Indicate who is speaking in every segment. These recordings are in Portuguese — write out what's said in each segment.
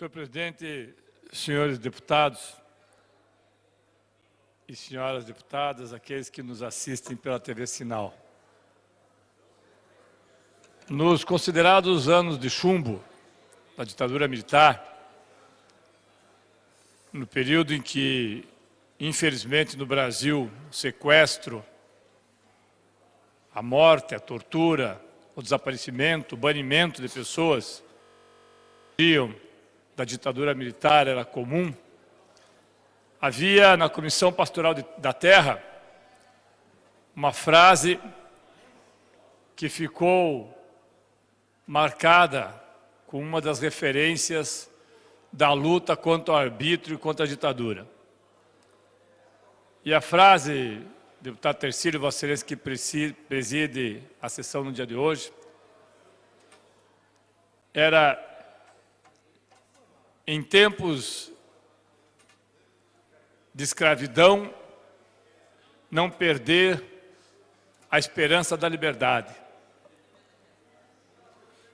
Speaker 1: Senhor presidente, senhores deputados e senhoras deputadas, aqueles que nos assistem pela TV Sinal. Nos considerados anos de chumbo da ditadura militar, no período em que, infelizmente, no Brasil, o sequestro, a morte, a tortura, o desaparecimento, o banimento de pessoas da ditadura militar era comum, havia na Comissão Pastoral da Terra uma frase que ficou marcada com uma das referências da luta contra o arbítrio e contra a ditadura. E a frase, deputado Tercílio, Vossa Excelência, que preside a sessão no dia de hoje, era: em tempos de escravidão, não perder a esperança da liberdade.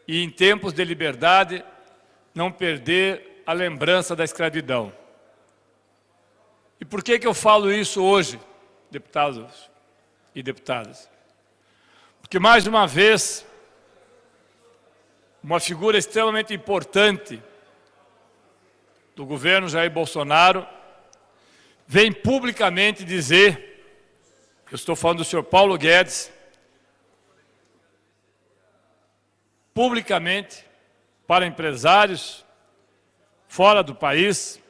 Speaker 1: E em tempos de liberdade, não perder a lembrança da escravidão. E por que eu falo isso hoje, deputados e deputadas? Porque, mais uma vez, uma figura extremamente importante do governo Jair Bolsonaro vem publicamente dizer, eu estou falando do senhor Paulo Guedes, publicamente para empresários fora do país,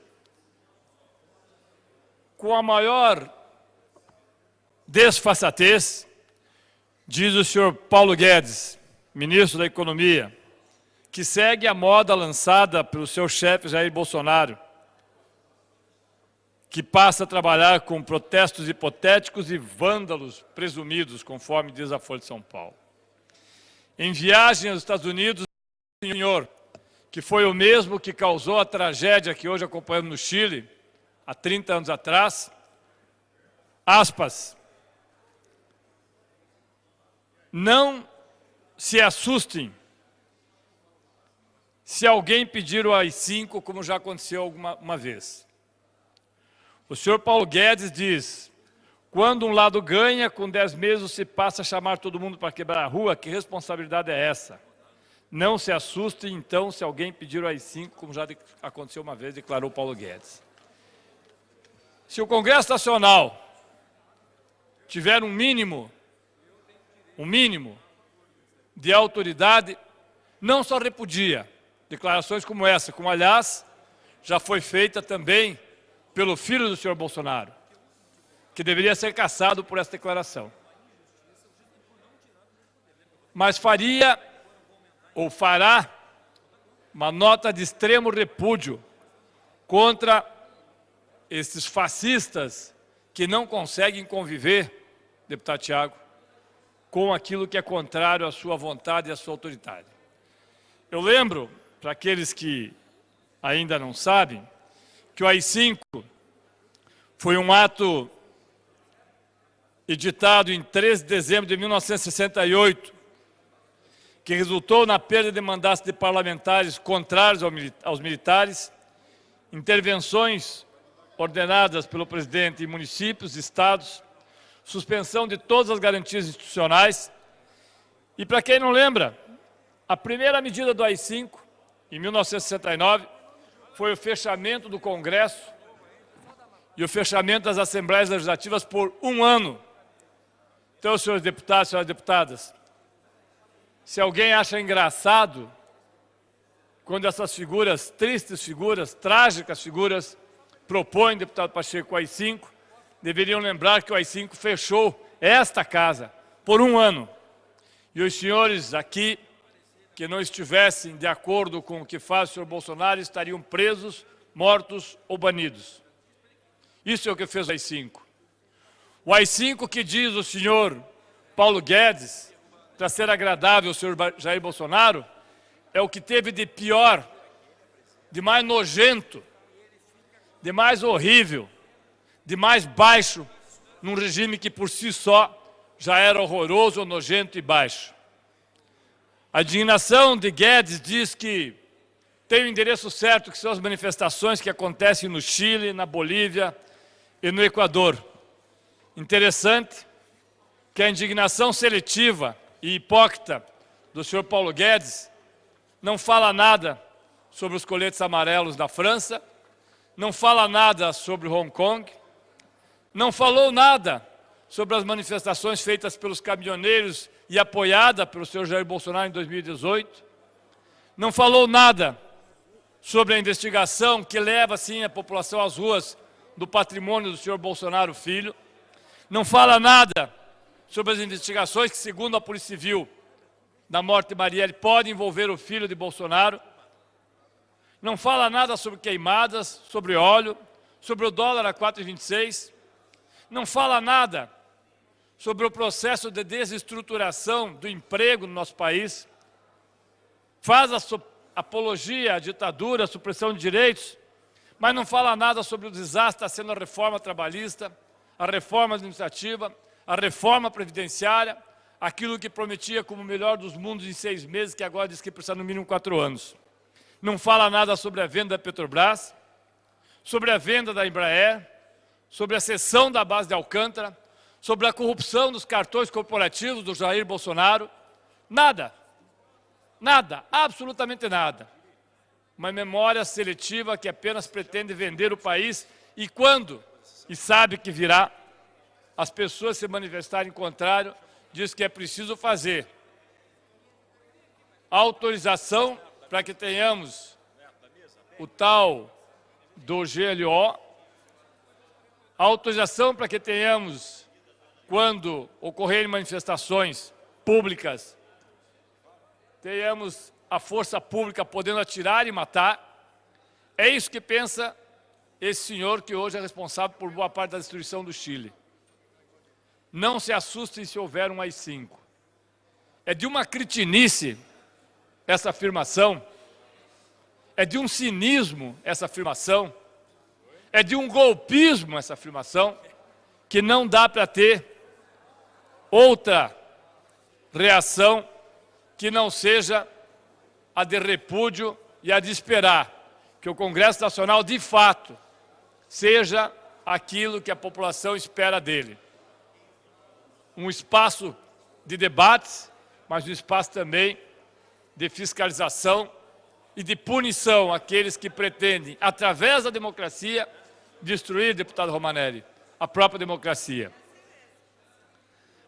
Speaker 1: com a maior desfaçatez, diz o senhor Paulo Guedes, ministro da Economia, que segue a moda lançada pelo seu chefe Jair Bolsonaro, que passa a trabalhar com protestos hipotéticos e vândalos presumidos, conforme diz a Folha de São Paulo. Em viagem aos Estados Unidos, o senhor, que foi o mesmo que causou a tragédia que hoje acompanhamos no Chile, há 30 anos atrás, aspas, não se assustem se alguém pedir o AI-5, como já aconteceu uma vez. O senhor Paulo Guedes diz, quando um lado ganha, com 10 meses se passa a chamar todo mundo para quebrar a rua, que responsabilidade é essa? Não se assustem, então, se alguém pedir o AI-5, como já aconteceu uma vez, declarou Paulo Guedes. Se o Congresso Nacional tiver um mínimo de autoridade, não só repudia declarações como essa, como, aliás, já foi feita também pelo filho do senhor Bolsonaro, que deveria ser cassado por essa declaração. Mas faria, ou fará, uma nota de extremo repúdio contra esses fascistas que não conseguem conviver, deputado Tiago, com aquilo que é contrário à sua vontade e à sua autoridade. Eu lembro, para aqueles que ainda não sabem, que o AI-5 foi um ato editado em 13 de dezembro de 1968, que resultou na perda de mandatos de parlamentares contrários aos militares, intervenções ordenadas pelo presidente em municípios, estados, suspensão de todas as garantias institucionais. E, para quem não lembra, a primeira medida do AI-5, em 1969, foi o fechamento do Congresso e o fechamento das Assembleias Legislativas por 1 ano. Então, senhores deputados, senhoras deputadas, se alguém acha engraçado quando essas figuras, tristes figuras, trágicas figuras, propõem, deputado Pacheco, o AI-5, deveriam lembrar que o AI-5 fechou esta casa por 1 ano. E os senhores aqui, que não estivessem de acordo com o que faz o senhor Bolsonaro, estariam presos, mortos ou banidos. Isso é o que fez o AI-5. O AI-5 que diz o senhor Paulo Guedes, para ser agradável ao senhor Jair Bolsonaro, é o que teve de pior, de mais nojento, de mais horrível, de mais baixo, num regime que por si só já era horroroso, nojento e baixo. A indignação de Guedes diz que tem o endereço certo, que são as manifestações que acontecem no Chile, na Bolívia e no Equador. Interessante que a indignação seletiva e hipócrita do senhor Paulo Guedes não fala nada sobre os coletes amarelos da França, não fala nada sobre Hong Kong, não falou nada sobre as manifestações feitas pelos caminhoneiros e apoiada pelo senhor Jair Bolsonaro em 2018, não falou nada sobre a investigação que leva, sim, a população às ruas do patrimônio do senhor Bolsonaro Filho, não fala nada sobre as investigações que, segundo a Polícia Civil, da morte de Marielle, podem envolver o filho de Bolsonaro, não fala nada sobre queimadas, sobre óleo, sobre o dólar a 4,26, não fala nada sobre o processo de desestruturação do emprego no nosso país, faz a apologia à ditadura, à supressão de direitos, mas não fala nada sobre o desastre que está sendo a reforma trabalhista, a reforma administrativa, a reforma previdenciária, aquilo que prometia como o melhor dos mundos em 6 meses, que agora diz que precisa no mínimo 4 anos. Não fala nada sobre a venda da Petrobras, sobre a venda da Embraer, sobre a cessão da base de Alcântara, sobre a corrupção dos cartões corporativos do Jair Bolsonaro. Nada. Nada, absolutamente nada. Uma memória seletiva que apenas pretende vender o país e quando, e sabe que virá, as pessoas se manifestarem contrário, diz que é preciso fazer autorização para que tenhamos o tal do GLO, autorização para que tenhamos, quando ocorrerem manifestações públicas, tenhamos a força pública podendo atirar e matar. É isso que pensa esse senhor que hoje é responsável por boa parte da destruição do Chile. Não se assustem se houver um AI-5. É de uma cretinice essa afirmação, é de um cinismo essa afirmação, é de um golpismo essa afirmação, que não dá para ter outra reação que não seja a de repúdio e a de esperar que o Congresso Nacional, de fato, seja aquilo que a população espera dele. Um espaço de debates, mas um espaço também de fiscalização e de punição àqueles que pretendem, através da democracia, destruir, deputado Romanelli, a própria democracia.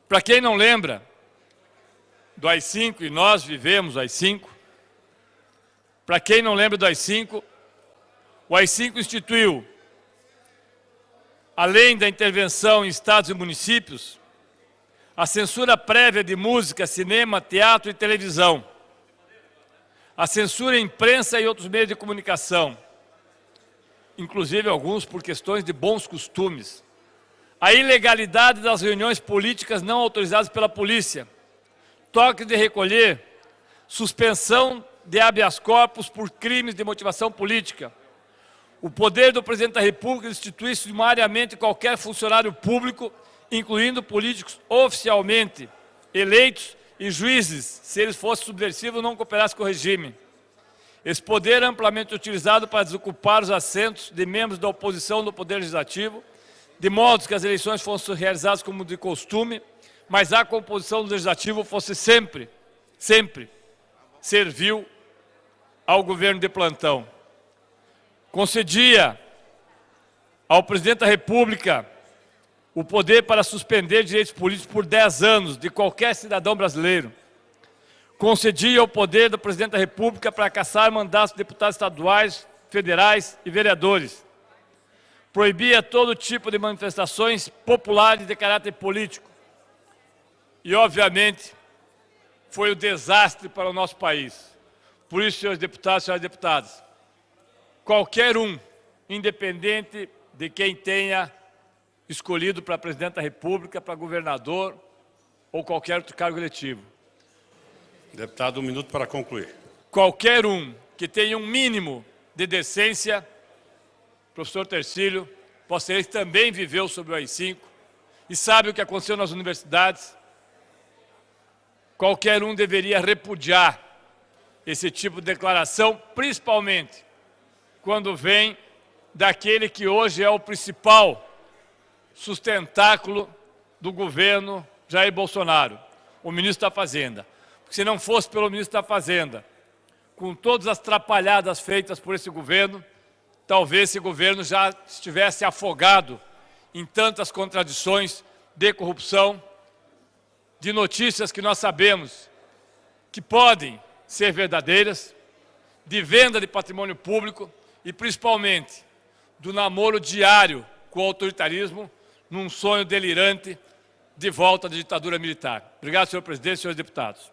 Speaker 1: Para quem não lembra do AI-5, e nós vivemos o AI-5, para quem não lembra do AI-5, o AI-5 instituiu, além da intervenção em estados e municípios, a censura prévia de música, cinema, teatro e televisão, a censura em imprensa e outros meios de comunicação, inclusive alguns por questões de bons costumes, a ilegalidade das reuniões políticas não autorizadas pela polícia, toque de recolher, suspensão de habeas corpus por crimes de motivação política, o poder do presidente da República de instituir sumariamente qualquer funcionário público, incluindo políticos oficialmente eleitos e juízes, se eles fossem subversivos, não cooperassem com o regime. Esse poder é amplamente utilizado para desocupar os assentos de membros da oposição do Poder Legislativo, de modo que as eleições fossem realizadas como de costume, mas a composição do Legislativo fosse sempre servil ao governo de plantão. Concedia ao presidente da República o poder para suspender direitos políticos por 10 anos de qualquer cidadão brasileiro. Concedia o poder do presidente da República para cassar mandatos de deputados estaduais, federais e vereadores. Proibia todo tipo de manifestações populares de caráter político. E, obviamente, foi um desastre para o nosso país. Por isso, senhores deputados e senhoras deputadas, qualquer um, independente de quem tenha escolhido para presidente da República, para governador ou qualquer outro cargo eletivo.
Speaker 2: Deputado, 1 minuto para concluir.
Speaker 1: Qualquer um que tenha um mínimo de decência, professor Tercílio, você também viveu sob o AI-5 e sabe o que aconteceu nas universidades, qualquer um deveria repudiar esse tipo de declaração, principalmente quando vem daquele que hoje é o principal sustentáculo do governo Jair Bolsonaro, o ministro da Fazenda. Porque se não fosse pelo ministro da Fazenda, com todas as atrapalhadas feitas por esse governo, talvez esse governo já estivesse afogado em tantas contradições de corrupção, de notícias que nós sabemos que podem ser verdadeiras, de venda de patrimônio público e, principalmente, do namoro diário com o autoritarismo num sonho delirante de volta à ditadura militar. Obrigado, senhor presidente e senhores deputados.